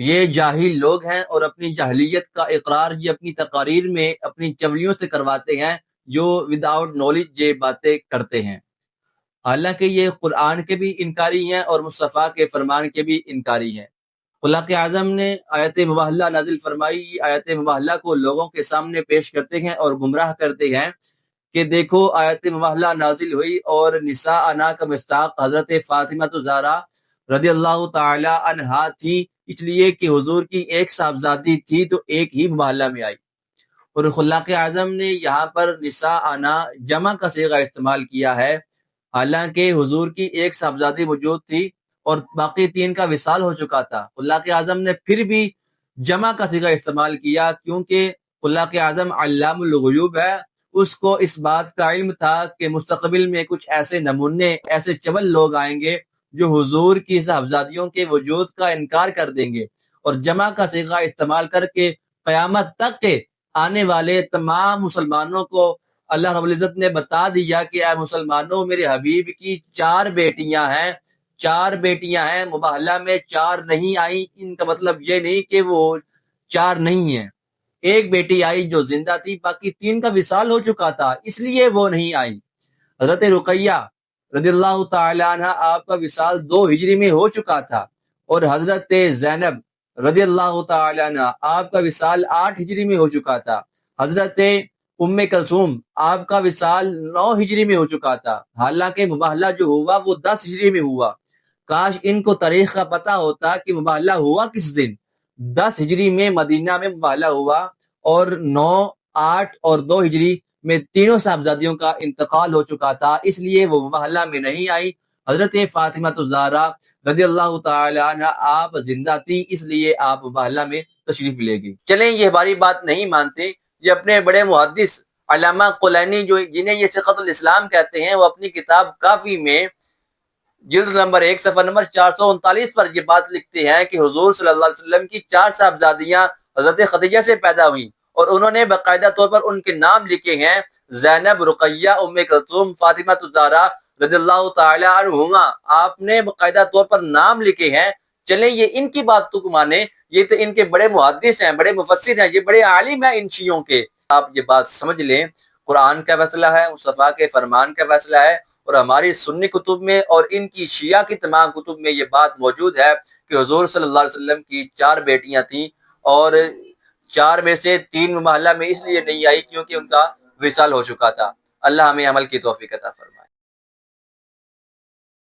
یہ جاہل لوگ ہیں اور اپنی جاہلیت کا اقرار یہ اپنی تقاریر میں اپنی چولیوں سے کرواتے ہیں جو وداؤٹ نالج یہ باتیں کرتے ہیں، حالانکہ یہ قرآن کے بھی انکاری ہیں اور مصطفیٰ کے فرمان کے بھی انکاری ہیں۔ خلاق اعظم نے آیت مباہلہ نازل فرمائی، آیت مباہلہ کو لوگوں کے سامنے پیش کرتے ہیں اور گمراہ کرتے ہیں کہ دیکھو آیت مباہلہ نازل ہوئی اور نساء انا کا مصداق حضرت فاطمہ زہرا رضی اللہ تعالی عنہا تھی، اس لیے کہ حضور کی ایک صاحبزادی تھی تو ایک ہی مباہلہ میں آئی۔ اور خلاق اعظم نے یہاں پر نساء انا جمع کا صیغہ استعمال کیا ہے، حالانکہ حضور کی ایک صاحبزادی موجود تھی اور باقی تین کا وصال ہو چکا تھا۔ خلاق اعظم نے پھر بھی جمع کا صیغہ استعمال کیا کیونکہ خلاق اعظم علام الغیوب ہے، اس کو اس بات کا علم تھا کہ مستقبل میں کچھ ایسے نمونے، ایسے چول لوگ آئیں گے جو حضور کی صاحبزادیوں کے وجود کا انکار کر دیں گے، اور جمع کا صیغہ استعمال کر کے قیامت تک کے آنے والے تمام مسلمانوں کو اللہ رب العزت نے بتا دیا کہ اے مسلمانوں میرے حبیب کی چار بیٹیاں ہیں، مباہلہ میں چار نہیں آئی، ان کا مطلب یہ نہیں کہ وہ چار نہیں ہیں، ایک بیٹی آئی جو زندہ تھی، باقی تین کا وصال ہو چکا تھا اس لیے وہ نہیں آئی۔ حضرت رقیہ رضی اللہ تعالی عنہ آپ کا وصال 2 ہجری میں ہو چکا تھا، اور حضرت زینب رضی اللہ تعالی عنہ آپ کا وصال 8 ہجری میں ہو چکا تھا۔ حضرت ام کلثوم آپ کا وصال 9 ہجری میں ہو چکا تھا، حالانکہ مباہلہ جو ہوا وہ 10 ہجری میں ہوا۔ کاش ان کو تاریخ کا پتہ ہوتا کہ مباہلہ ہوا کس دن۔ 10 ہجری میں مدینہ میں مباہلہ ہوا، اور 9، 8 اور 2 ہجری میں تینوں صاحبزادیوں کا انتقال ہو چکا تھا، اس لیے وہ مباہلہ میں نہیں آئی۔ حضرت فاطمہ زہرا رضی اللہ تعالی عنہ آپ زندہ تھی، اس لیے آپ مباہلہ میں تشریف لے گئی۔ چلیں یہ ہماری بات نہیں مانتے، یہ اپنے بڑے محدث علامہ کلینی جو جنہیں یہ صحت الاسلام کہتے ہیں، وہ اپنی کتاب کافی میں جلد نمبر 1 صفحہ نمبر 439 پر یہ بات لکھتے ہیں کہ حضور صلی اللہ علیہ وسلم کی 4 صاحبزادیاں حضرت خدیجہ سے پیدا ہوئیں، اور انہوں نے باقاعدہ طور پر ان کے نام لکھے ہیں، زینب، رقیہ، ام کلثوم، فاطمہ زہرا رضی اللہ تعالی عنہما، آپ نے باقاعدہ طور پر نام لکھے ہیں۔ چلیں یہ ان کی بات تو مانے، یہ تو ان کے بڑے محدث ہیں، بڑے مفسر ہیں، یہ بڑے عالم ہیں ان شیعوں کے۔ آپ یہ بات سمجھ لیں، قرآن کا فیصلہ ہے، مصطفیٰ کے فرمان کا فیصلہ ہے، اور ہماری سنی کتب میں اور ان کی شیعہ کی تمام کتب میں یہ بات موجود ہے کہ حضور صلی اللہ علیہ وسلم کی 4 بیٹیاں تھیں، اور 4 میں سے 3 مباہلہ میں اس لیے نہیں آئی کیونکہ ان کا وصال ہو چکا تھا۔ اللہ ہمیں عمل کی توفیق عطا فرمائے۔